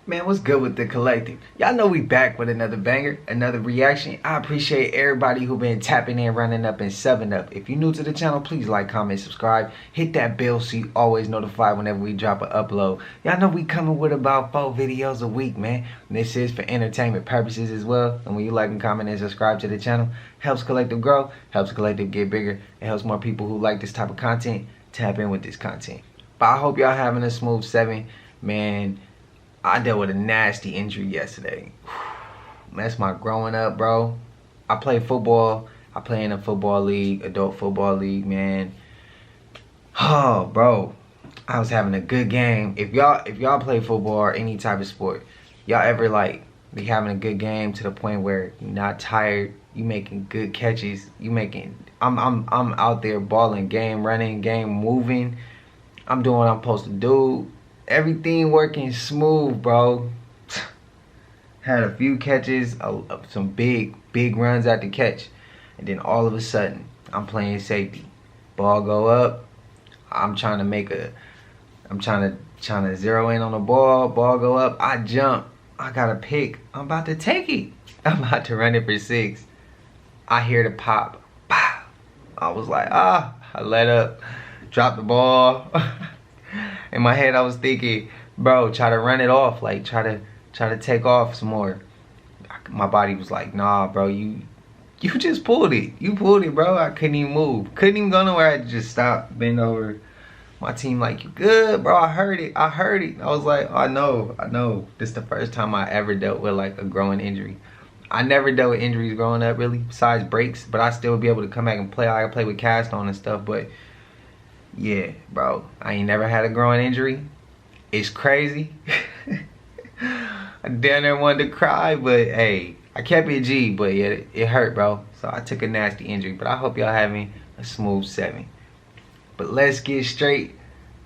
Man, what's good with the collective? Y'all know we back with another banger, another reaction. I appreciate everybody who been tapping in, running up, and subbing up. If you're new to the channel, please like, comment, subscribe. Hit that bell so you always notified whenever we drop an upload. Y'all know we coming with about 4 videos a week, man. And this is for entertainment purposes as well. And when you like and comment and subscribe to the channel, helps collective grow, helps collective get bigger. It helps more people who like this type of content tap in with this content. But I hope y'all having a smooth 7, man. I dealt with a nasty injury yesterday. That's my growing up, bro. I play football. I play in a football league, adult football league, man. Oh, bro. I was having a good game. If y'all play football or any type of sport, y'all ever like be having a good game to the point where you're not tired, you making good catches, I'm out there balling, game running, game moving. I'm doing what I'm supposed to do. Everything working smooth, bro. Had a few catches, some big runs at the catch, and then all of a sudden, I'm playing safety. Ball go up. I'm trying to zero in on the ball. Ball go up. I jump. I got a pick. I'm about to take it. I'm about to run it for 6. I hear the pop. Pow. I was like, I let up, drop the ball. In my head, I was thinking, bro, try to run it off, like try to take off some more. My body was like, nah, bro, you just pulled it. You pulled it, bro. I couldn't even move. Couldn't even go nowhere. I had to just stop, bend over. My team like, you good, bro? I heard it. I was like, I know. This is the first time I ever dealt with like a growing injury. I never dealt with injuries growing up, really, besides breaks, but I still would be able to come back and play. I play with cast on and stuff, but yeah, bro, I ain't never had a growing injury. It's crazy. I damn near wanted to cry, but hey, I kept it G, but yeah, it hurt, bro. So I took a nasty injury, but I hope y'all having a smooth 7. But let's get straight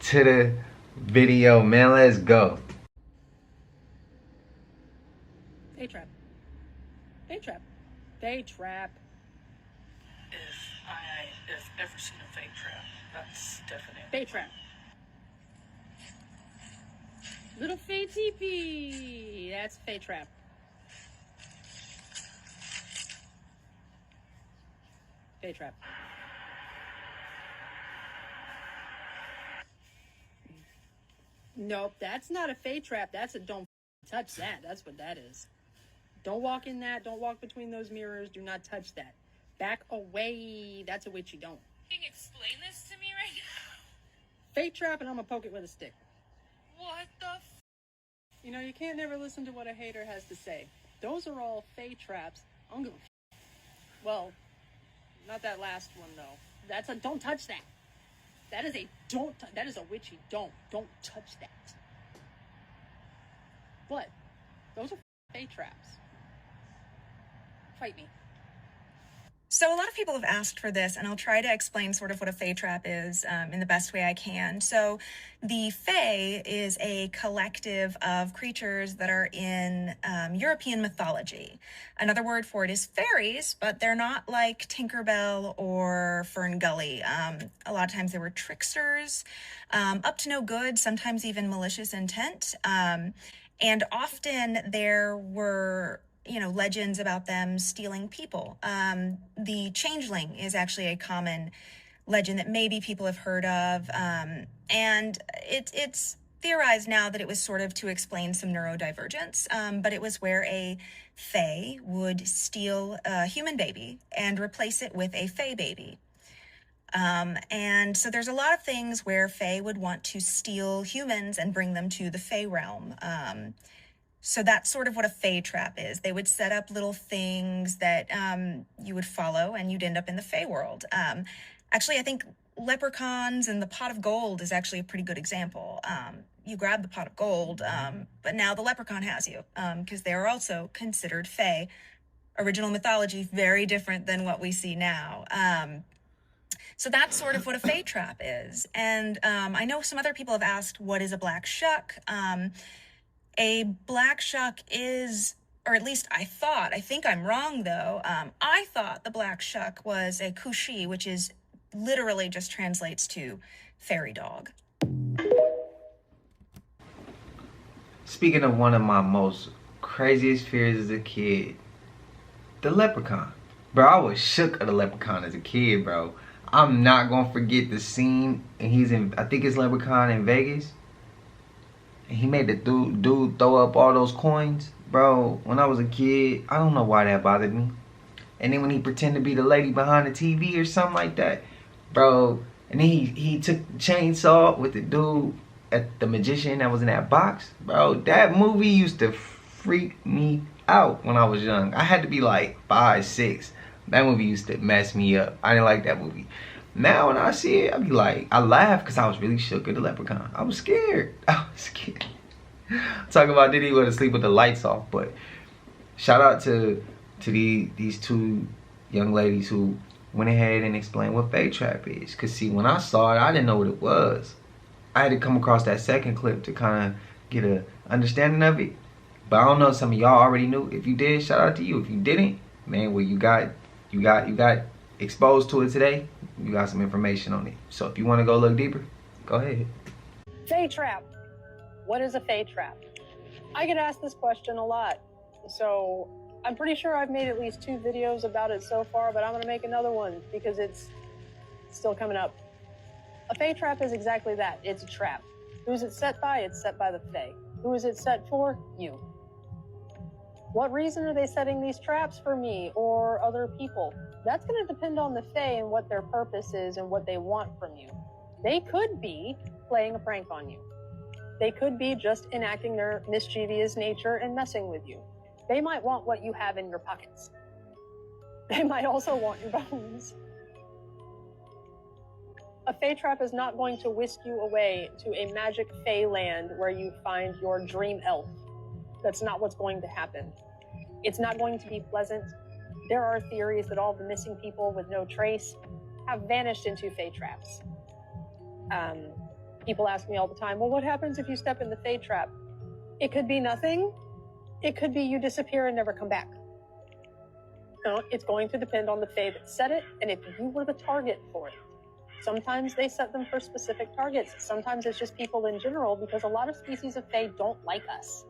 to the video, man. Let's go. Day trap. Day trap. Day trap. If I have ever seen a fake trap, that's definitely Day trap. Little Faye TP. That's Faye trap. Faye trap. Nope, that's not a Faye trap. That's a don't touch that. That's what that is. Don't walk in that. Don't walk between those mirrors. Do not touch that. Back away. That's a witchy don't. Explain this to me right now. Faye trap, and I'm gonna poke it with a stick. What the You know, you can't never listen to what a hater has to say. Those are all Faye traps. I don't give a Well, not that last one though. That's a don't touch that. That is a that is a witchy don't. Don't touch that. But those are Faye traps. Fight me. So a lot of people have asked for this, and I'll try to explain sort of what a Fae trap is in the best way I can. So the Fae is a collective of creatures that are in European mythology. Another word for it is fairies, but they're not like Tinkerbell or Ferngully. A lot of times they were tricksters, up to no good, sometimes even malicious intent. And often there were legends about them stealing people. The changeling is actually a common legend that maybe people have heard of. And it's theorized now that it was sort of to explain some neurodivergence, but it was where a fae would steal a human baby and replace it with a fae baby. And so there's a lot of things where fae would want to steal humans and bring them to the fae realm. So that's sort of what a Fae trap is. They would set up little things that you would follow, and you'd end up in the Fae world. Actually, I think leprechauns and the pot of gold is actually a pretty good example. You grab the pot of gold, but now the leprechaun has you, because they are also considered Fae. Original mythology, very different than what we see now. So that's sort of what a Fae trap is. And I know some other people have asked, what is a black shuck? A black shuck is, or at least I think I'm wrong though, I thought the black shuck was a kushi, which is literally just translates to fairy dog. Speaking of one of my most craziest fears as a kid, the leprechaun. Bro, I was shook of the leprechaun as a kid, bro. I'm not gonna forget the scene, and he's in, I think it's Leprechaun in Vegas, and he made the dude throw up all those coins. Bro, when I was a kid, I don't know why that bothered me. And then when he pretended to be the lady behind the TV or something like that, bro. And then he took the chainsaw with the dude at the magician that was in that box, bro. That movie used to freak me out when I was young. I had to be like 5, 6. That movie used to mess me up. I didn't like that movie. Now when I see it, I be like, I laugh because I was really shook at the leprechaun. I was scared. I was scared. Talk about did he go to sleep with the lights off, but shout out to these two young ladies who went ahead and explained what Fate Trap is. Cause see, when I saw it, I didn't know what it was. I had to come across that second clip to kind of get a understanding of it. But I don't know if some of y'all already knew. If you did, shout out to you. If you didn't, man, well, you got exposed to it today. You got some information on it. So if you want to go look deeper, go ahead. Fate trap. What is a fate trap? I get asked this question a lot. So I'm pretty sure I've made at least 2 videos about it so far, but I'm going to make another one because it's still coming up. A fate trap is exactly that. It's a trap. Who is it set by? It's set by the Fae. Who is it set for? You. What reason are they setting these traps for me or other people? That's going to depend on the Fae and what their purpose is and what they want from you. They could be playing a prank on you. They could be just enacting their mischievous nature and messing with you. They might want what you have in your pockets. They might also want your bones. A Fae trap is not going to whisk you away to a magic Fae land where you find your dream elf. That's not what's going to happen. It's not going to be pleasant. There are theories that all the missing people with no trace have vanished into Fae traps. People ask me all the time, well, what happens if you step in the Fae trap? It could be nothing. It could be you disappear and never come back. No, it's going to depend on the Fae that set it, and if you were the target for it. Sometimes they set them for specific targets. Sometimes it's just people in general, because a lot of species of Fae don't like us.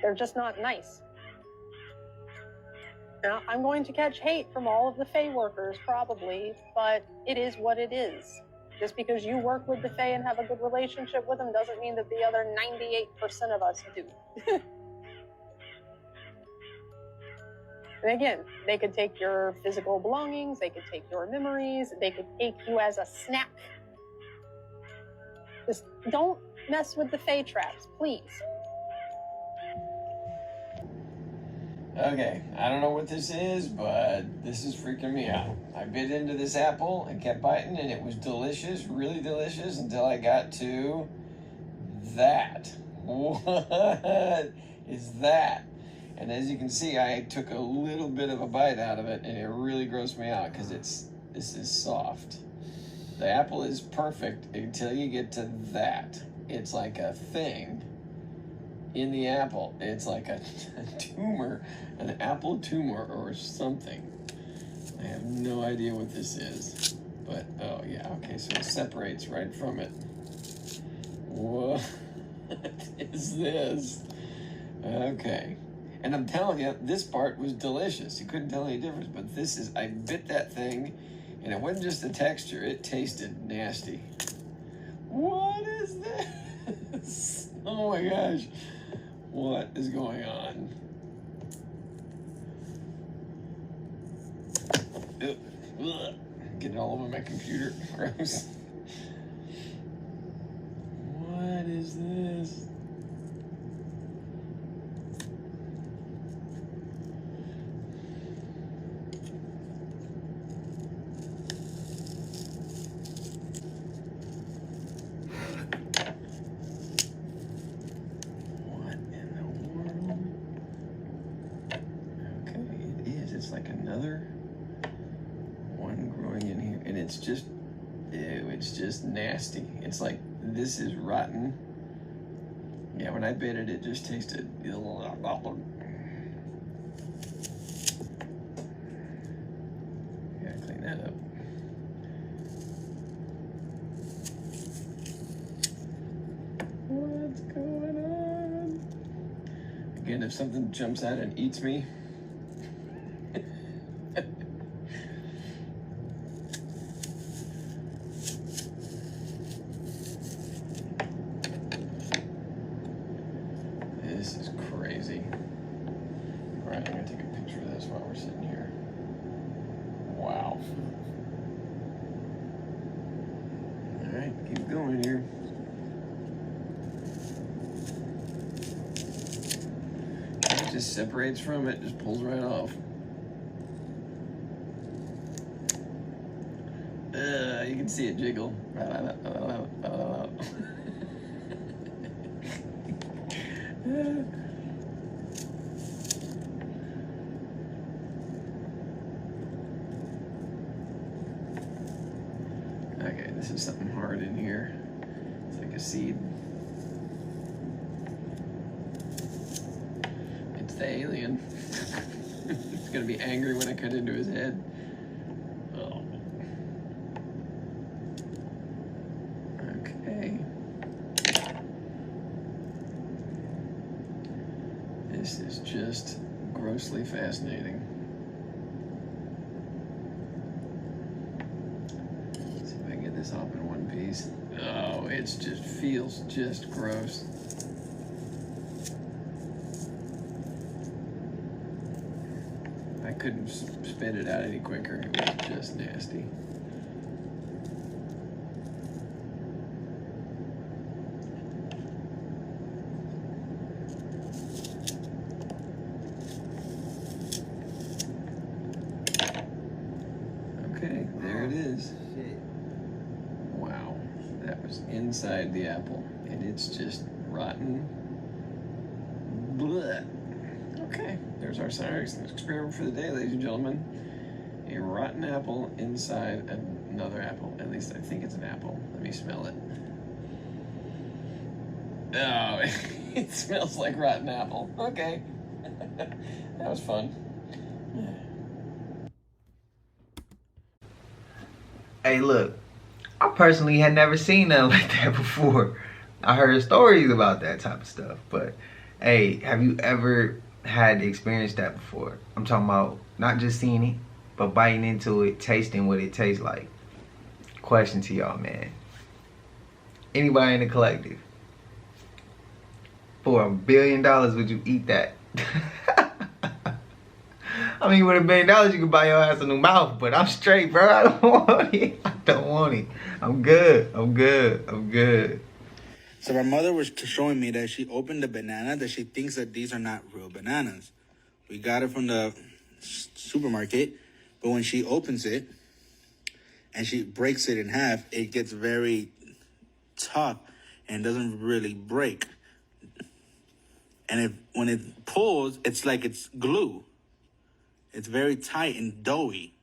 They're just not nice. Now, I'm going to catch hate from all of the Fae workers, probably, but it is what it is. Just because you work with the Fae and have a good relationship with them doesn't mean that the other 98% of us do. And again, they could take your physical belongings, they could take your memories, they could take you as a snack. Just don't mess with the Fae traps, please. Okay, I don't know what this is, but this is freaking me out. I bit into this apple and kept biting, and it was delicious, really delicious, until I got to that. What is that? And as you can see, I took a little bit of a bite out of it, and it really grossed me out because this is soft. The apple is perfect until you get to that. It's like a thing in the apple. It's like a tumor, an apple tumor or something. I have no idea what this is, but oh yeah, okay, so it separates right from it. What is this? Okay. And I'm telling you, this part was delicious. You couldn't tell any difference, but this is, I bit that thing, and it wasn't just the texture, it tasted nasty. What is this? Oh my gosh. What is going on? Ugh. Getting all over my computer. Gross. What is this? It's like another one growing in here, and it's just, ew, it's just nasty. It's like, this is rotten. Yeah, when I bit it, it just tasted, gotta clean that up. And if something jumps out and eats me, this is crazy. All right, I'm gonna take a picture of this while we're sitting here. Wow. All right, keep going here. It just separates from it, just pulls right off. You can see it jiggle. Okay, this is something hard in here. It's like a seed. It's the alien. It's gonna be angry when I cut into his head. Oh. Okay. This is just grossly fascinating. See if I can get this off in one piece. Oh, it just feels just gross. I couldn't spit it out any quicker. It was just nasty. Okay, there it is. Wow, that was inside the apple, and it's just rotten. Blech. Okay, there's our science experiment for the day, ladies and gentlemen. A rotten apple inside another apple. At least I think it's an apple. Let me smell it. Oh, it smells like rotten apple. Okay. That was fun. Hey, look, I personally had never seen nothing like that before. I heard stories about that type of stuff, but hey, have you ever had experienced that before? I'm talking about not just seeing it, but biting into it, tasting what it tastes like. Question to y'all, man. Anybody in the collective? For $1 billion, would you eat that? I mean, with $1 billion, you could buy your ass a new mouth, but I'm straight, bro. I don't want it. I don't want it. I'm good. I'm good. I'm good. So my mother was showing me that she opened a banana that she thinks that these are not real bananas. We got it from the supermarket, but when she opens it and she breaks it in half, it gets very tough and doesn't really break. And when it pulls, it's like it's glue. It's very tight and doughy.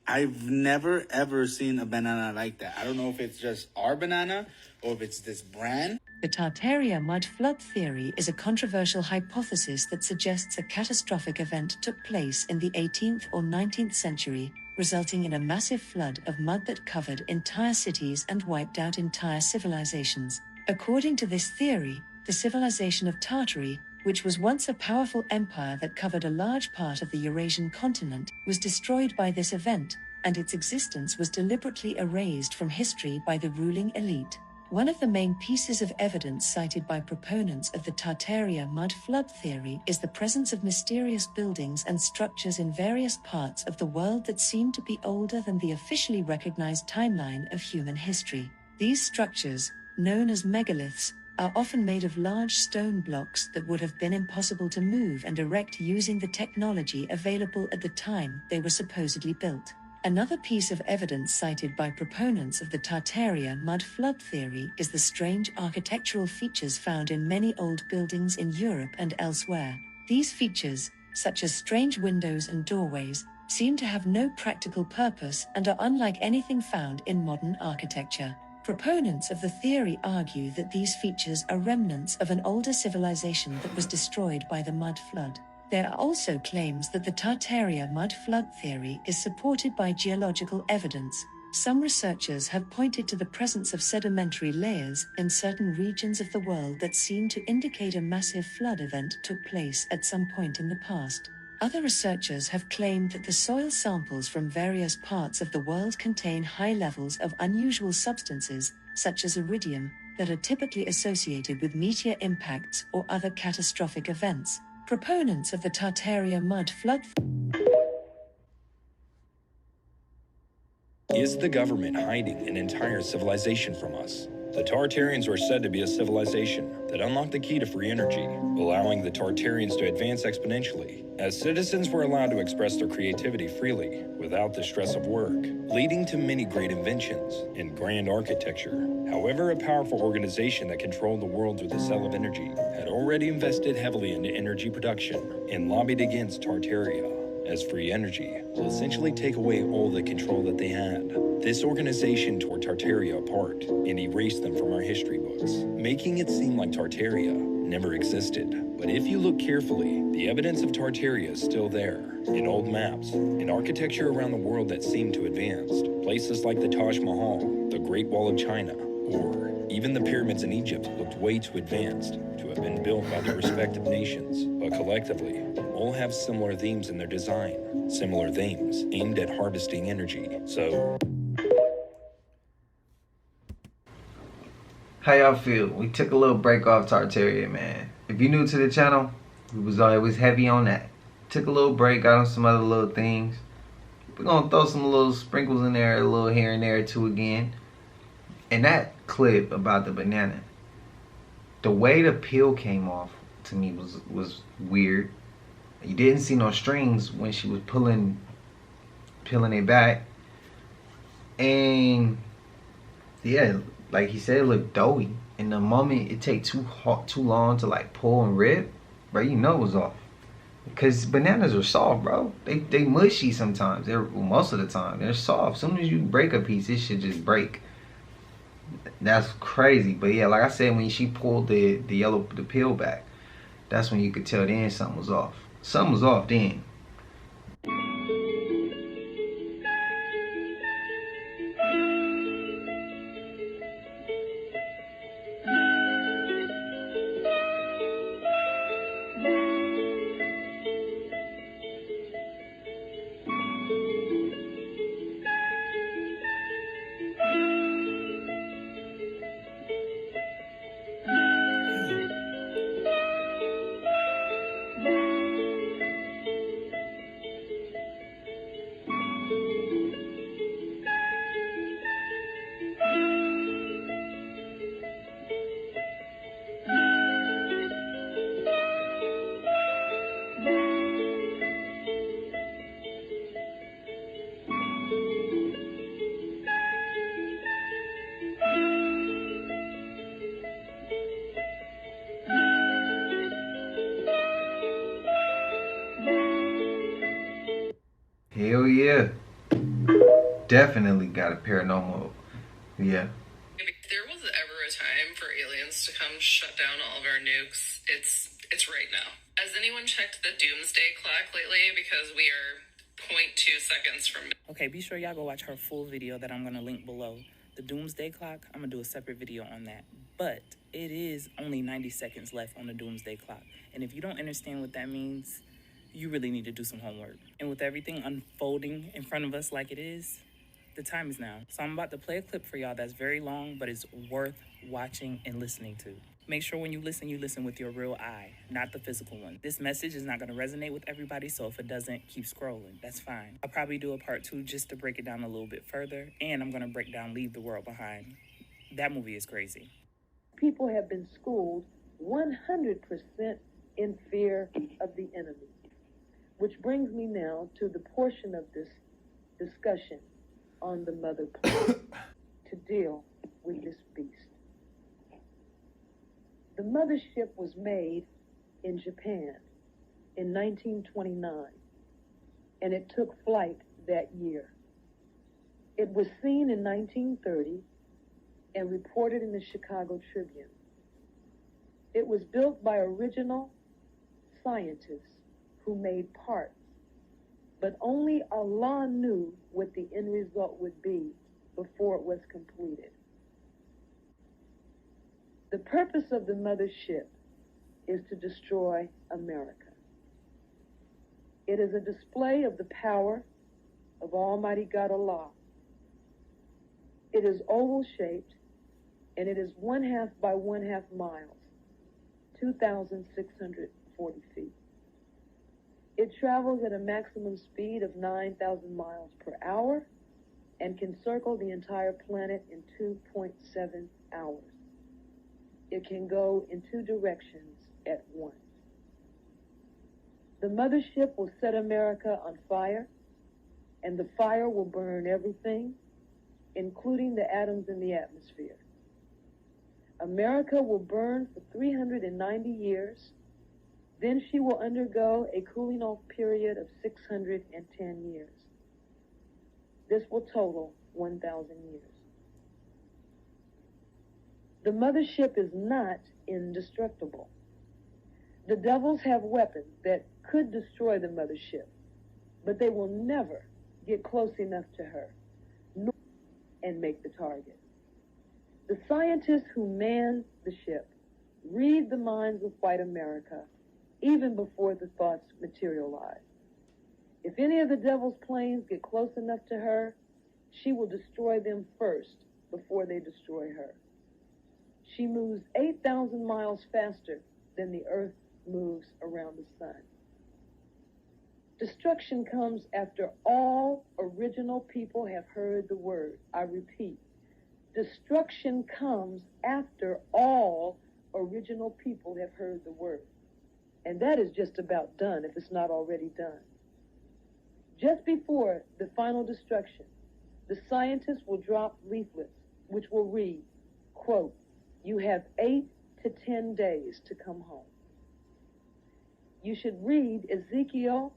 I've never, ever seen a banana like that. I don't know if it's just our banana or if it's this brand. The Tartaria mud flood theory is a controversial hypothesis that suggests a catastrophic event took place in the 18th or 19th century, resulting in a massive flood of mud that covered entire cities and wiped out entire civilizations. According to this theory, the civilization of Tartary, which was once a powerful empire that covered a large part of the Eurasian continent, was destroyed by this event, and its existence was deliberately erased from history by the ruling elite. One of the main pieces of evidence cited by proponents of the Tartaria mud flood theory is the presence of mysterious buildings and structures in various parts of the world that seem to be older than the officially recognized timeline of human history. These structures, known as megaliths, are often made of large stone blocks that would have been impossible to move and erect using the technology available at the time they were supposedly built. Another piece of evidence cited by proponents of the Tartaria mud flood theory is the strange architectural features found in many old buildings in Europe and elsewhere. These features, such as strange windows and doorways, seem to have no practical purpose and are unlike anything found in modern architecture. Proponents of the theory argue that these features are remnants of an older civilization that was destroyed by the mud flood. There are also claims that the Tartaria mud flood theory is supported by geological evidence. Some researchers have pointed to the presence of sedimentary layers in certain regions of the world that seem to indicate a massive flood event took place at some point in the past. Other researchers have claimed that the soil samples from various parts of the world contain high levels of unusual substances, such as iridium, that are typically associated with meteor impacts or other catastrophic events. Proponents of the Tartaria mud flood. Is the government hiding an entire civilization from us? The Tartarians were said to be a civilization that unlocked the key to free energy, allowing the Tartarians to advance exponentially, as citizens were allowed to express their creativity freely without the stress of work, leading to many great inventions and grand architecture. However, a powerful organization that controlled the world through the cell of energy had already invested heavily into energy production and lobbied against Tartaria, as free energy will essentially take away all the control that they had. This organization tore Tartaria apart and erased them from our history books, making it seem like Tartaria never existed. But if you look carefully, the evidence of Tartaria is still there, in old maps, in architecture around the world that seemed to advanced, places like the Taj Mahal, the Great Wall of China, or even the pyramids in Egypt looked way too advanced to have been built by their respective nations, but collectively, all have similar themes in their design, similar themes aimed at harvesting energy. So, How y'all feel? We took a little break off Tartaria, man. If you're new to the channel, it was heavy on that. Took a little break, got on some other little things. We're gonna throw some little sprinkles in there, a little here and there too again. And that clip about the banana, the way the peel came off to me was weird. You didn't see no strings when she was peeling it back. And yeah, like he said, it looked doughy. And the moment it take too long to like pull and rip, bro, you know it was off. Because bananas are soft, bro. They mushy sometimes. Most of the time they're soft. As soon as you break a piece, it should just break. That's crazy. But yeah, like I said, when she pulled the peel back, that's when you could tell then something was off. Something was off then. Hell yeah. Definitely got a paranormal. Yeah. If there was ever a time for aliens to come shut down all of our nukes, it's right now. Has anyone checked the Doomsday Clock lately? Because we are 0.2 seconds from... Okay, be sure y'all go watch her full video that I'm going to link below. The Doomsday Clock, I'm going to do a separate video on that. But it is only 90 seconds left on the Doomsday Clock. And if you don't understand what that means, you really need to do some homework. And with everything unfolding in front of us like it is, the time is now. So I'm about to play a clip for y'all that's very long, but it's worth watching and listening to. Make sure when you listen with your real eye, not the physical one. This message is not going to resonate with everybody, so if it doesn't, keep scrolling. That's fine. I'll probably do a part 2 just to break it down a little bit further, and I'm going to break down Leave the World Behind. That movie is crazy. People have been schooled 100% in fear of the enemy, which brings me now to the portion of this discussion on the mother planet to deal with this beast. The Mothership was made in Japan in 1929, and it took flight that year. It was seen in 1930 and reported in the Chicago Tribune. It was built by original scientists who made parts, but only Allah knew what the end result would be before it was completed. The purpose of the Mothership is to destroy America. It is a display of the power of Almighty God Allah. It is oval-shaped, and it is 1/2 by 1/2 miles, 2,640 feet. It travels at a maximum speed of 9,000 miles per hour and can circle the entire planet in 2.7 hours. It can go in 2 directions at once. The Mothership will set America on fire, and the fire will burn everything, including the atoms in the atmosphere. America will burn for 390 years. Then she will undergo a cooling off period of 610 years. This will total 1,000 years. The Mothership is not indestructible. The devils have weapons that could destroy the Mothership, but they will never get close enough to her and make the target. The scientists who man the ship read the minds of white America even before the thoughts materialize. If any of the devil's planes get close enough to her, she will destroy them first before they destroy her. She moves 8,000 miles faster than the earth moves around the sun. Destruction comes after all original people have heard the word. I repeat, destruction comes after all original people have heard the word. And that is just about done if it's not already done. Just before the final destruction, the scientists will drop leaflets which will read, quote, "You have 8 to 10 days to come home." You should read Ezekiel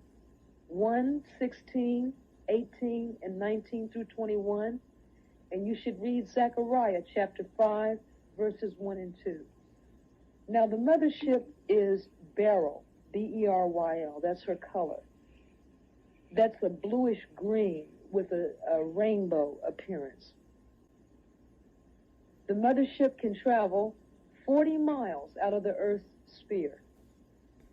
1, 16, 18, and 19 through 21, and you should read Zechariah chapter 5, verses 1 and 2. Now, the Mothership is beryl, B-E-R-Y-L. That's her color. That's a bluish green with a rainbow appearance. The Mothership can travel 40 miles out of the Earth's sphere.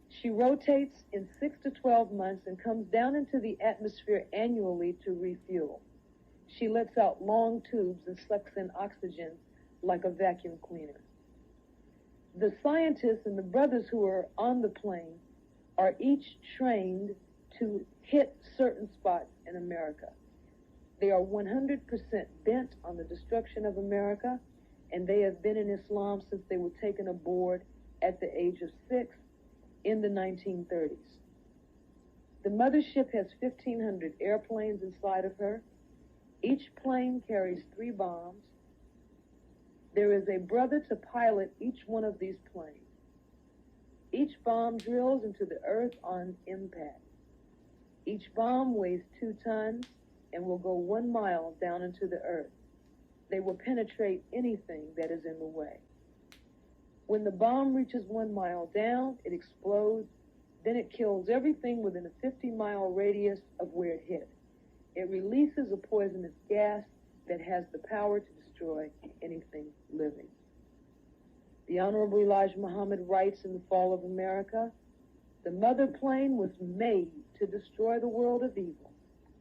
She rotates in 6 to 12 months and comes down into the atmosphere annually to refuel. She lets out long tubes and sucks in oxygen like a vacuum cleaner. The scientists and the brothers who are on the plane are each trained to hit certain spots in America. They are 100% bent on the destruction of America, and they have been in Islam since they were taken aboard at the age of 6 in the 1930s. The Mothership has 1,500 airplanes inside of her. Each plane carries 3 bombs. There is a brother to pilot each one of these planes. Each bomb drills into the earth on impact. Each bomb weighs 2 tons and will go 1 mile down into the earth. They will penetrate anything that is in the way. When the bomb reaches 1 mile down, it explodes. Then it kills everything within a 50-mile radius of where it hit. It releases a poisonous gas that has the power to destroy anything living. The Honorable Elijah Muhammad writes in The Fall of America, "The mother plane was made to destroy the world of evil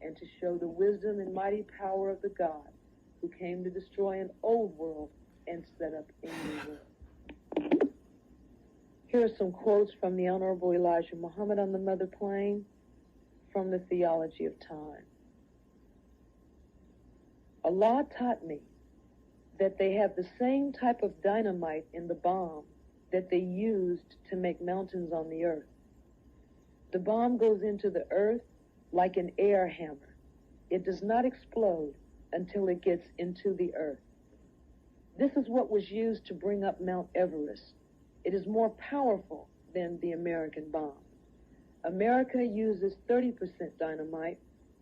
and to show the wisdom and mighty power of the God who came to destroy an old world and set up a new world." Here are some quotes from the Honorable Elijah Muhammad on the mother plane from the Theology of Time. Allah taught me that they have the same type of dynamite in the bomb that they used to make mountains on the earth. The bomb goes into the earth like an air hammer. It does not explode until it gets into the earth. This is what was used to bring up Mount Everest. It is more powerful than the American bomb. America uses 30% dynamite,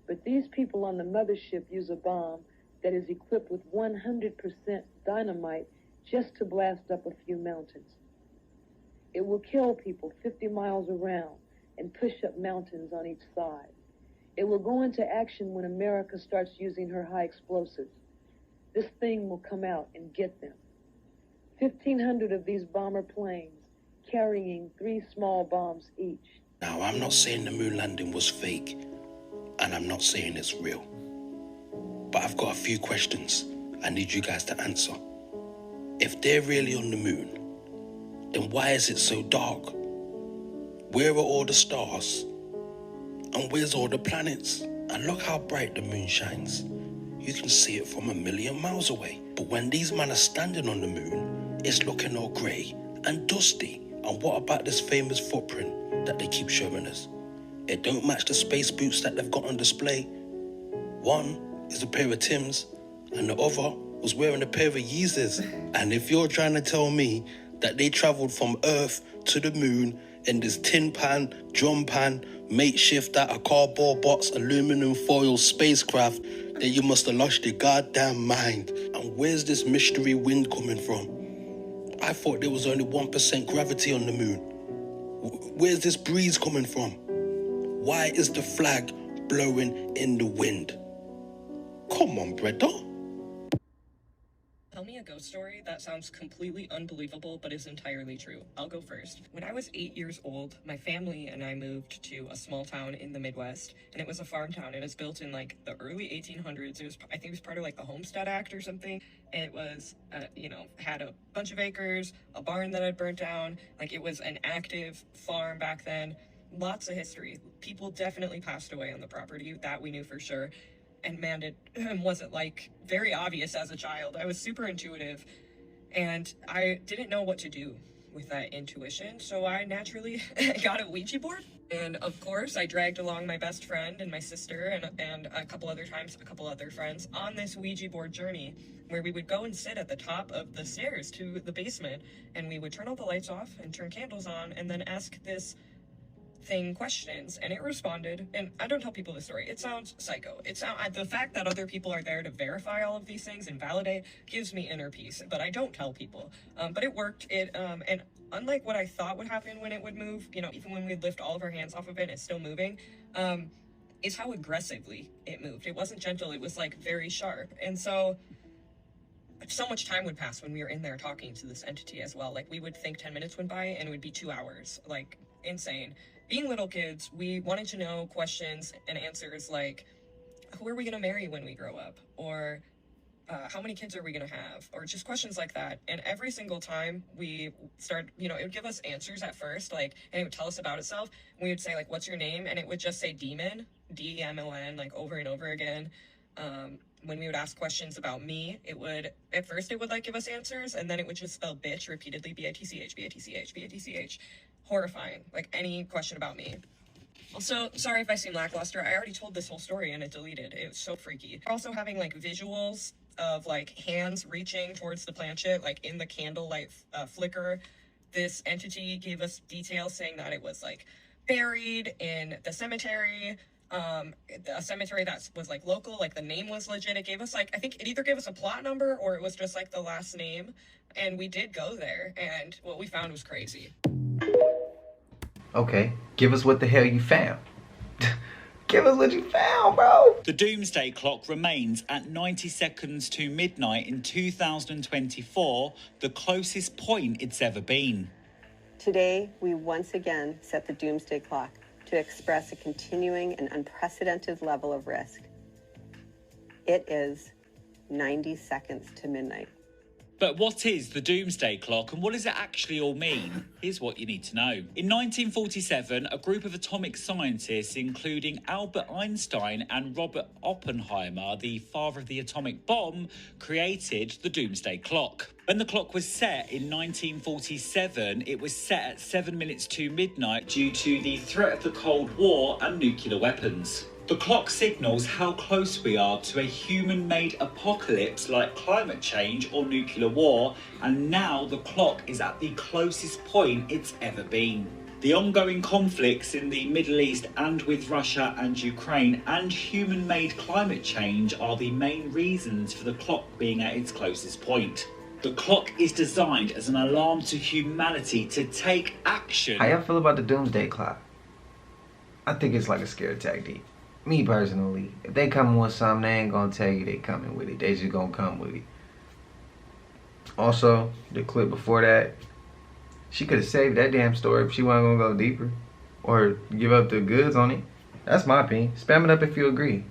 but these people on the Mothership use a bomb that is equipped with 100% dynamite just to blast up a few mountains. It will kill people 50 miles around and push up mountains on each side. It will go into action when America starts using her high explosives. this thing will come out and get them. 1,500 of these bomber planes carrying 3 small bombs each. Now, I'm not saying the moon landing was fake, and I'm not saying it's real. But I've got a few questions I need you guys to answer. If they're really on the moon, then why is it so dark? Where are all the stars? And where's all the planets? And look how bright the moon shines. You can see it from 1,000,000 miles away. But when these men are standing on the moon, it's looking all grey and dusty. And what about this famous footprint that they keep showing us? It don't match the space boots that they've got on display. One is a pair of Timbs, and the other was wearing a pair of Yeezys. And if you're trying to tell me that they travelled from Earth to the moon in this tin pan, drum pan, makeshift out of cardboard box, aluminum foil spacecraft, then you must have lost your goddamn mind. And where's this mystery wind coming from? I thought there was only 1% gravity on the moon. Where's this breeze coming from? Why is the flag blowing in the wind? Come on, brother. Tell me a ghost story that sounds completely unbelievable but is entirely true. I'll go first. When I was 8 years old, my family and I moved to a small town in the Midwest, and it was a farm town. It was built in like the early 1800s. I think it was part of like the Homestead Act or something. It was, had a bunch of acres, a barn that had burnt down. Like, it was an active farm back then. Lots of history. People definitely passed away on the property, that we knew for sure. And man, it wasn't like very obvious as a child. I was super intuitive, and I didn't know what to do with that intuition. So I naturally got a Ouija board. And of course, I dragged along my best friend and my sister and a couple other friends on this Ouija board journey, where we would go and sit at the top of the stairs to the basement, and we would turn all the lights off and turn candles on, and then ask this thing questions, and it responded. And I don't tell people this story. It sounds psycho. The fact that other people are there to verify all of these things and validate gives me inner peace, but I don't tell people. But it worked. And unlike what I thought would happen when it would move, even when we'd lift all of our hands off of it, it's still moving. Is how aggressively it moved. It wasn't gentle. It was like very sharp. And so much time would pass when we were in there talking to this entity as well. Like, we would think 10 minutes went by and it would be 2 hours. Like, insane. Being little kids, we wanted to know questions and answers like, who are we going to marry when we grow up? Or how many kids are we going to have? Or just questions like that. And every single time we start, it would give us answers at first, like, and it would tell us about itself. We would say, like, what's your name? And it would just say demon, D-E-M-O-N, like, over and over again. When we would ask questions about me, at first it would like give us answers, and then it would just spell bitch repeatedly, B-I-T-C-H, B-I-T-C-H, B-I-T-C-H. Horrifying, like any question about me. Also, sorry if I seem lackluster. I already told this whole story and it deleted. It was so freaky. Also having like visuals of like hands reaching towards the planchette, like in the candlelight flicker. This entity gave us details saying that it was like buried in the cemetery, a cemetery that was like local, like the name was legit. It gave us like, I think it either gave us a plot number or it was just like the last name. And we did go there, and what we found was crazy. Okay, give us what the hell you found. Give us what you found, bro. The Doomsday Clock remains at 90 seconds to midnight in 2024, the closest point it's ever been. Today, we once again set the Doomsday Clock to express a continuing and unprecedented level of risk. It is 90 seconds to midnight. But what is the Doomsday Clock, and what does it actually all mean? Here's what you need to know. In 1947, a group of atomic scientists, including Albert Einstein and Robert Oppenheimer, the father of the atomic bomb, created the Doomsday Clock. When the clock was set in 1947, it was set at 7 minutes to midnight due to the threat of the Cold War and nuclear weapons. The clock signals how close we are to a human-made apocalypse like climate change or nuclear war, and now the clock is at the closest point it's ever been. The ongoing conflicts in the Middle East and with Russia and Ukraine and human-made climate change are the main reasons for the clock being at its closest point. The clock is designed as an alarm to humanity to take action. How y'all feel about the Doomsday Clock? I think it's like a scare tactic. Me personally, if they coming with something, they ain't gonna tell you they coming with it. They just gonna come with it. Also, the clip before that, she could have saved that damn story if she wasn't gonna go deeper or give up the goods on it. That's my opinion. Spam it up if you agree.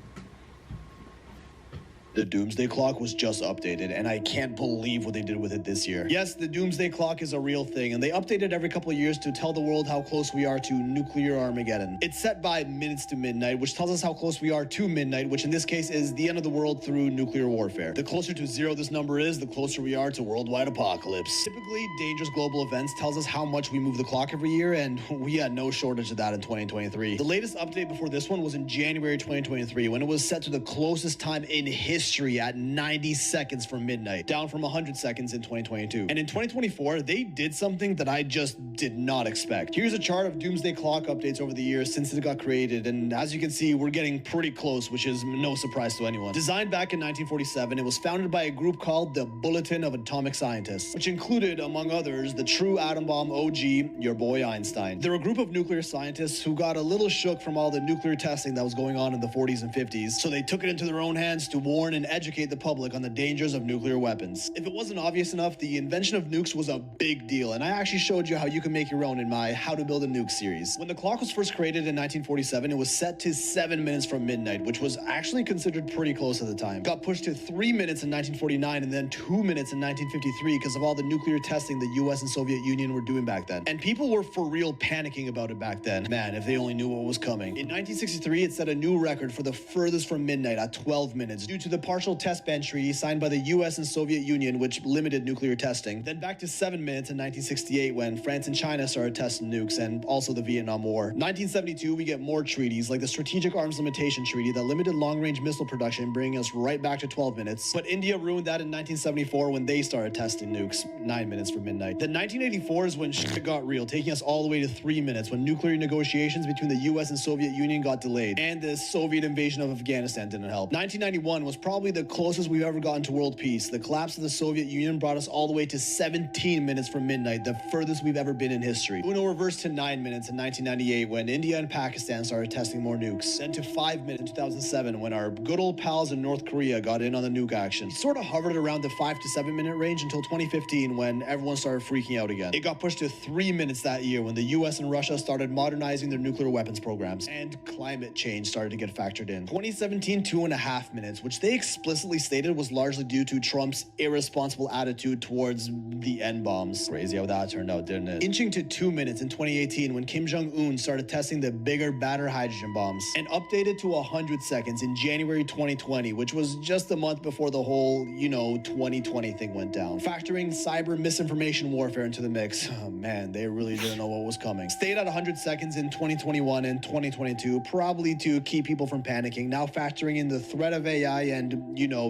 The Doomsday Clock was just updated, and I can't believe what they did with it this year. Yes, the Doomsday Clock is a real thing, and they update it every couple of years to tell the world how close we are to nuclear Armageddon. It's set by minutes to midnight, which tells us how close we are to midnight, which in this case is the end of the world through nuclear warfare. The closer to zero this number is, the closer we are to worldwide apocalypse. Typically, dangerous global events tells us how much we move the clock every year, and we had no shortage of that in 2023. The latest update before this one was in January 2023, when it was set to the closest time in history at 90 seconds from midnight, down from 100 seconds in 2022. And in 2024, they did something that I just did not expect. Here's a chart of Doomsday Clock updates over the years since it got created, and as you can see, we're getting pretty close, which is no surprise to anyone. Designed back in 1947, it was founded by a group called the Bulletin of Atomic Scientists, which included, among others, the true atom bomb OG, your boy Einstein. They're a group of nuclear scientists who got a little shook from all the nuclear testing that was going on in the 40s and 50s, so they took it into their own hands to warn and educate the public on the dangers of nuclear weapons. If it wasn't obvious enough, the invention of nukes was a big deal, and I actually showed you how you can make your own in my How to Build a Nuke series. When the clock was first created in 1947, it was set to 7 minutes from midnight, which was actually considered pretty close at the time. Got pushed to 3 minutes in 1949 and then 2 minutes in 1953 because of all the nuclear testing the US and Soviet Union were doing back then. And people were for real panicking about it back then. Man, if they only knew what was coming. In 1963, it set a new record for the furthest from midnight at 12 minutes due to the partial test ban treaty signed by the US and Soviet Union, which limited nuclear testing. Then back to 7 minutes in 1968 when France and China started testing nukes, and also the Vietnam War. 1972, we get more treaties like the Strategic Arms Limitation Treaty that limited long-range missile production, bringing us right back to 12 minutes. But India ruined that in 1974 when they started testing nukes, 9 minutes from midnight. Then 1984 is when shit got real, taking us all the way to 3 minutes when nuclear negotiations between the US and Soviet Union got delayed, and the Soviet invasion of Afghanistan didn't help. 1991 was probably the closest we've ever gotten to world peace. The collapse of the Soviet Union brought us all the way to 17 minutes from midnight, the furthest we've ever been in history. Uno reversed to 9 minutes in 1998 when India and Pakistan started testing more nukes. Then to 5 minutes in 2007 when our good old pals in North Korea got in on the nuke action. It sort of hovered around the 5 to 7 minute range until 2015 when everyone started freaking out again. It got pushed to 3 minutes that year when the US and Russia started modernizing their nuclear weapons programs, and climate change started to get factored in. 2017, 2.5 minutes, which they explicitly stated was largely due to Trump's irresponsible attitude towards the N-bombs. Crazy how that turned out, didn't it? Inching to 2 minutes in 2018 when Kim Jong-un started testing the bigger, badder hydrogen bombs, and updated to 100 seconds in January 2020, which was just a month before the whole, 2020 thing went down. Factoring cyber misinformation warfare into the mix, oh man, they really didn't know what was coming. Stayed at 100 seconds in 2021 and 2022, probably to keep people from panicking, now factoring in the threat of AI and,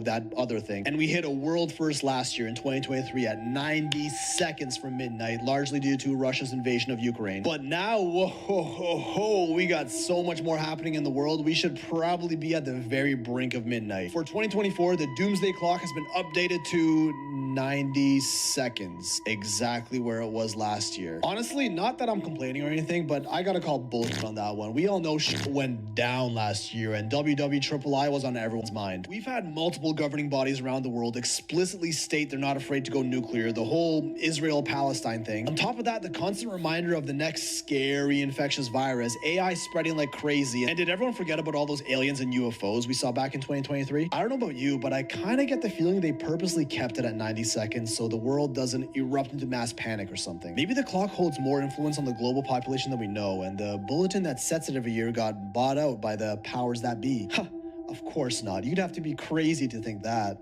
that other thing. And we hit a world first last year in 2023 at 90 seconds from midnight, largely due to Russia's invasion of Ukraine. But now, we got so much more happening in the world, we should probably be at the very brink of midnight. For 2024, the Doomsday Clock has been updated to 90 seconds, exactly where it was last year. Honestly, not that I'm complaining or anything, but I gotta call bullshit on that one. We all know shit went down last year, and WWIII was on everyone's mind. We've had multiple governing bodies around the world explicitly state they're not afraid to go nuclear, the whole Israel-Palestine thing. On top of that, the constant reminder of the next scary infectious virus, AI spreading like crazy. And did everyone forget about all those aliens and UFOs we saw back in 2023? I don't know about you, but I kind of get the feeling they purposely kept it at 90 seconds so the world doesn't erupt into mass panic or something. Maybe the clock holds more influence on the global population than we know, and the bulletin that sets it every year got bought out by the powers that be. Huh, of course not. You'd have to be crazy to think that.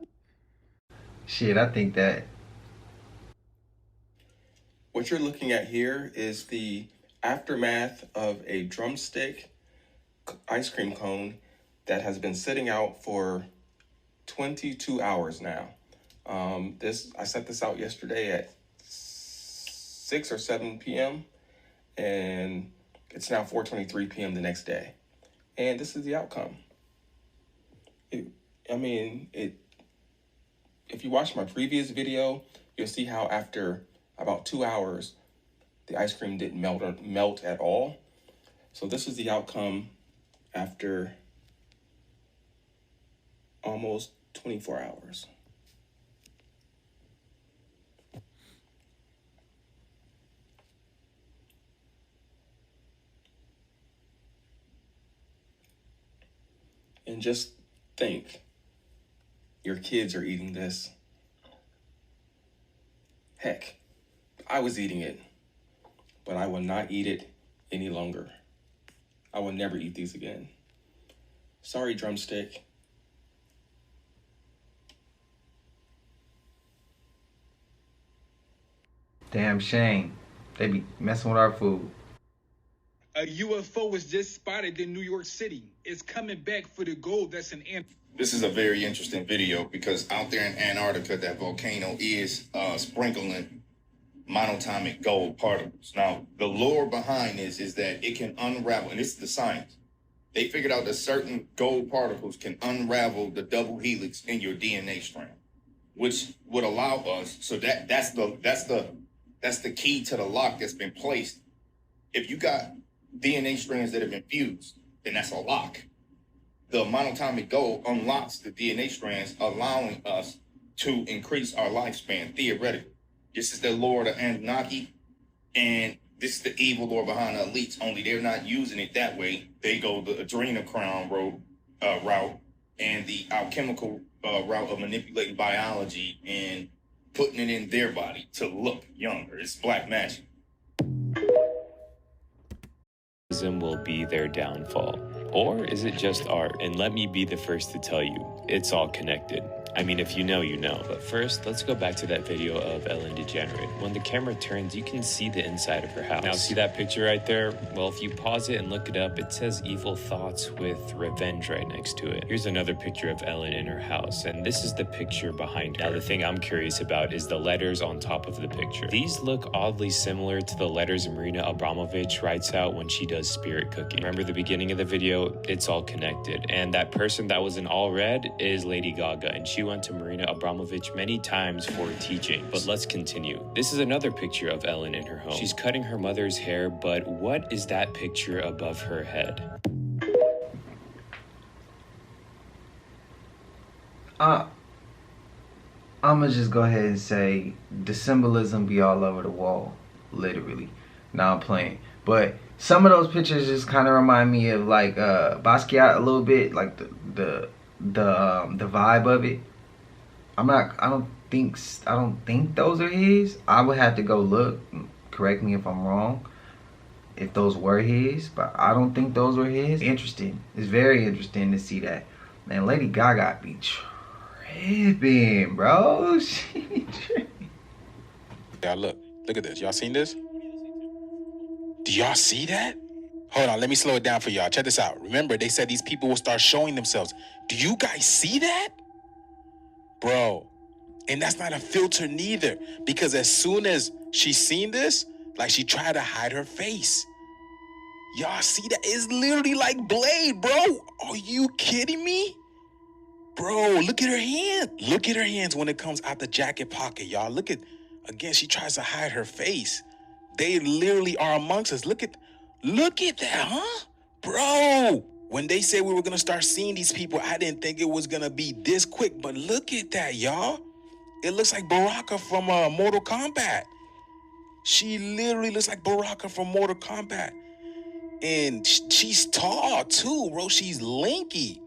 Shit, I think that. What you're looking at here is the aftermath of a drumstick ice cream cone that has been sitting out for 22 hours now. I set this out yesterday at 6 or 7 p.m. and it's now 4:23 p.m. the next day. And this is the outcome. If you watch my previous video, you'll see how after about 2 hours, the ice cream didn't melt at all. So this is the outcome after almost 24 hours. And just think, your kids are eating this. Heck, I was eating it, but I will not eat it any longer. I will never eat these again. Sorry, drumstick. Damn shame. They be messing with our food. A UFO was just spotted in New York City. It's coming back for the gold that's in Antarctica. This is a very interesting video because out there in Antarctica, that volcano is sprinkling monatomic gold particles. Now, the lore behind this is that it can unravel, and this is the science. They figured out that certain gold particles can unravel the double helix in your DNA strand, which would allow us. So that's the key to the lock that's been placed. If you got DNA strands that have been fused, then that's a lock. The monatomic gold unlocks the DNA strands, allowing us to increase our lifespan, theoretically. This is the lore of the Anunnaki, and this is the evil lore behind the elites, only they're not using it that way. They go the adrenochrome route and the alchemical route of manipulating biology and putting it in their body to look younger. It's black magic. Will be their downfall. Or is it just art? And let me be the first to tell you, it's all connected. I mean, if you know, you know. But first, let's go back to that video of Ellen DeGenerate. When the camera turns, you can see the inside of her house. Now, see that picture right there? Well, if you pause it and look it up, it says evil thoughts with revenge right next to it. Here's another picture of Ellen in her house, and this is the picture behind her. Now, the thing I'm curious about is the letters on top of the picture. These look oddly similar to the letters Marina Abramovich writes out when she does spirit cooking. Remember the beginning of the video? It's all connected. And that person that was in all red is Lady Gaga, and she went to Marina Abramovich many times for teaching. But let's continue. This is another picture of Ellen in her home. She's cutting her mother's hair, but what is that picture above her head? I'ma just go ahead and say the symbolism be all over the wall, literally. Now I'm playing, but some of those pictures just kind of remind me of like Basquiat a little bit, like the vibe of it. I don't think those are his. I would have to go look. Correct me if I'm wrong, if those were his, but I don't think those were his. Interesting. It's very interesting to see that. Man, Lady Gaga be tripping, bro. She be tripping. Yeah, look at this. Y'all seen this? Do y'all see that? Hold on, let me slow it down for y'all. Check this out. Remember, they said these people will start showing themselves. Do you guys see that? Bro, and that's not a filter neither, because as soon as she seen this, like she tried to hide her face. Y'all see that? It's literally like Blade, bro. Are you kidding me? Bro, look at her hand. Look at her hands when it comes out the jacket pocket, y'all. Look at, again, she tries to hide her face. They literally are amongst us. Look at that, huh? Bro, when they said we were going to start seeing these people, I didn't think it was going to be this quick, but look at that, y'all. It looks like Baraka from Mortal Kombat. She literally looks like Baraka from Mortal Kombat. And she's tall, too, bro. She's lanky.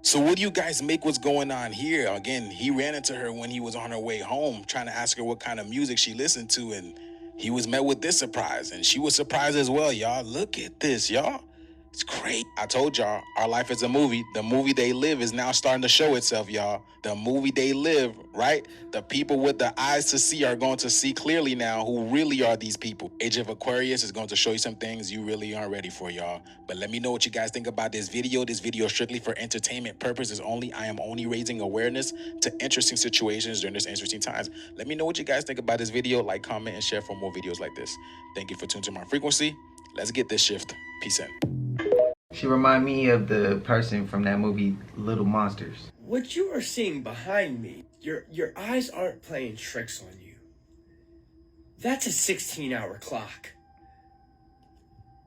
So what do you guys make what's going on here? Again, he ran into her when he was on her way home, trying to ask her what kind of music she listened to, and he was met with this surprise, and she was surprised as well, y'all. Look at this, y'all. It's great. I told y'all, our life is a movie. The movie they live is now starting to show itself, y'all. The movie they live, right? The people with the eyes to see are going to see clearly now who really are these people. Age of Aquarius is going to show you some things you really aren't ready for, y'all. But let me know what you guys think about this video. This video is strictly for entertainment purposes only. I am only raising awareness to interesting situations during this interesting times. Let me know what you guys think about this video. Like, comment, and share for more videos like this. Thank you for tuning to my frequency. Let's get this shift. Peace out. She remind me of the person from that movie Little Monsters. What you are seeing behind me, your eyes aren't playing tricks on you. That's a 16-hour clock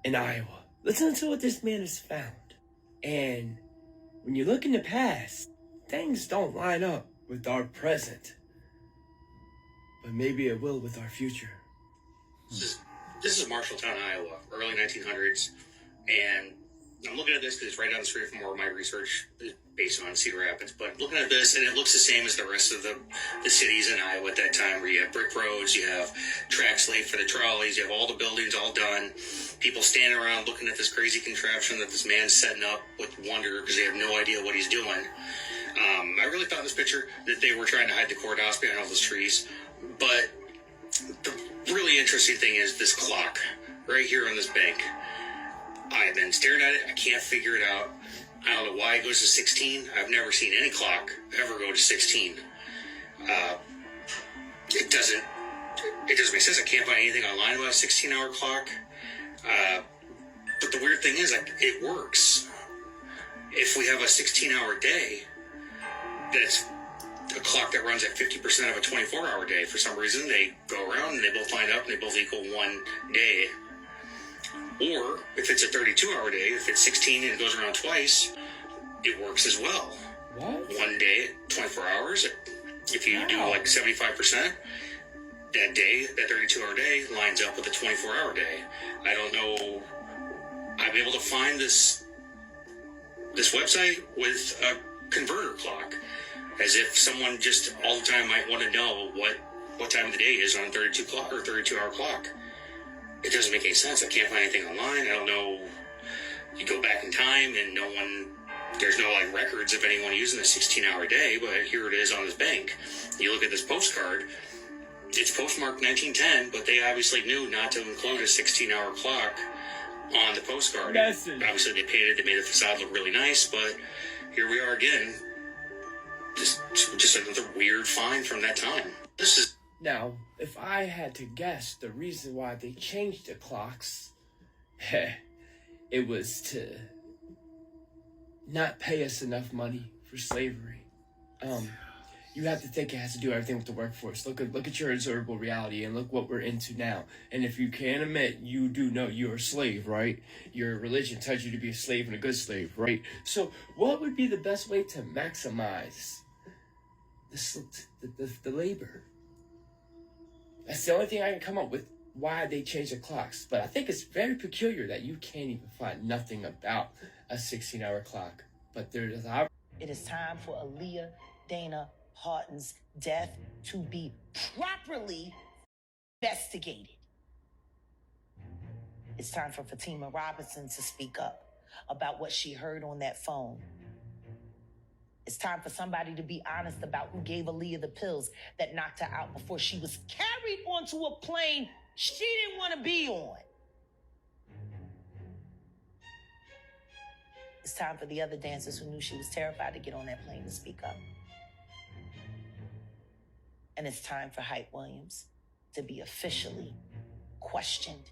in Iowa. Listen to what this man has found. And when you look in the past, things don't line up with our present, but maybe it will with our future. This is Marshalltown, Iowa, early 1900s, and I'm looking at this because it's right down the street from where my research is based on Cedar Rapids. But looking at this, and it looks the same as the rest of the cities in Iowa at that time, where you have brick roads, you have tracks laid for the trolleys, you have all the buildings all done, people standing around looking at this crazy contraption that this man's setting up with wonder because they have no idea what he's doing. I really thought in this picture that they were trying to hide the courthouse behind all those trees. But the really interesting thing is this clock right here on this bank. I've been staring at it. I can't figure it out. I don't know why it goes to 16. I've never seen any clock ever go to 16. It doesn't make sense. I can't find anything online about a 16-hour clock. But the weird thing is, like, it works. If we have a 16-hour day, that's a clock that runs at 50% of a 24-hour day. For some reason, they go around and they both line up and they both equal 1 day. Or if it's a 32-hour day, if it's 16 and it goes around twice, it works as well. What? 1 day, 24 hours. If you do like 75%, that day, that 32-hour day, lines up with a 24-hour day. I don't know. I'm able to find this website with a converter clock, as if someone just all the time might want to know what time of the day is on a 32-hour clock. It doesn't make any sense. I can't find anything online. I don't know. You go back in time and there's no like records of anyone using a 16-hour day, but here it is on this bank. You look at this postcard, it's postmarked 1910, but they obviously knew not to include a 16-hour clock on the postcard. Obviously they made the facade look really nice, but here we are again. Just another weird find from that time. Now, if I had to guess the reason why they changed the clocks, it was to not pay us enough money for slavery. You have to think it has to do everything with the workforce. Look at your observable reality and look what we're into now. And if you can admit, you do know you're a slave, right? Your religion tells you to be a slave and a good slave, right? So what would be the best way to maximize the labor? That's the only thing I can come up with why they changed the clocks. But I think it's very peculiar that you can't even find nothing about a 16-hour clock. But there is... It is time for Aaliyah Dana Houghton's death to be properly investigated. It's time for Fatima Robinson to speak up about what she heard on that phone. It's time for somebody to be honest about who gave Aaliyah the pills that knocked her out before she was carried onto a plane she didn't want to be on. It's time for the other dancers who knew she was terrified to get on that plane to speak up. And it's time for Hype Williams to be officially questioned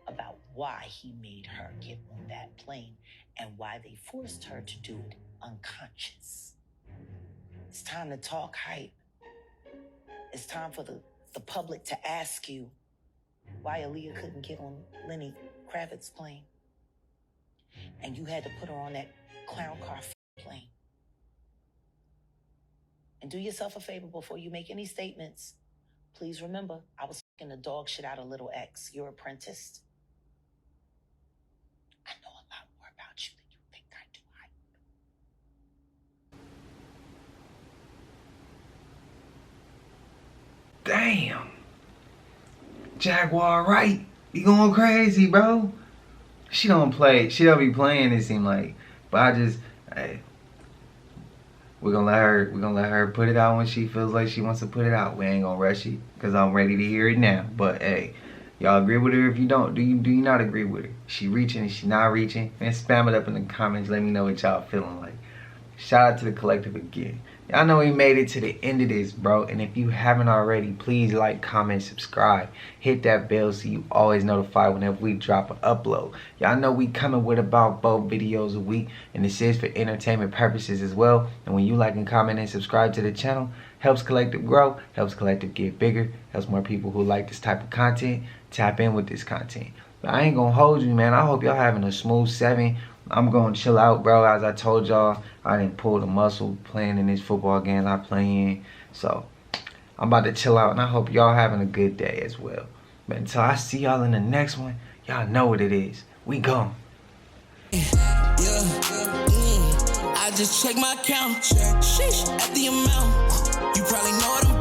about why he made her get on that plane and why they forced her to do it unconscious. It's time to talk hype. It's time for the public to ask you why Aaliyah couldn't get on Lenny Kravitz's plane. And you had to put her on that clown car plane. And do yourself a favor before you make any statements. Please remember, I was fucking the dog shit out of little X, your apprentice. I know a lot more about you than you think I do. Damn. Jaguar right. You going crazy, bro. She don't be playing, it seem like. But hey, we're gonna let her put it out when she feels like she wants to put it out. We ain't gonna rush it, cause I'm ready to hear it now. But hey, y'all agree with her? If you don't, do you not agree with her? She reaching, is she not reaching? Man, spam it up in the comments, let me know what y'all feeling like. Shout out to the collective again. Y'all know we made it to the end of this, bro. And if you haven't already, please like, comment, subscribe. Hit that bell so you always notified whenever we drop an upload. Y'all know we coming with about 4 videos a week. And this is for entertainment purposes as well. And when you like and comment and subscribe to the channel, helps Collective grow, helps Collective get bigger, helps more people who like this type of content tap in with this content. I ain't gonna hold you, man. I hope y'all having a smooth 7. I'm gonna chill out, bro. As I told y'all, I didn't pull the muscle playing in this football game I play in. So I'm about to chill out, and I hope y'all having a good day as well. But until I see y'all in the next one, y'all know what it is. We gone. I just check my account. Sheesh, at the amount. You probably know what I'm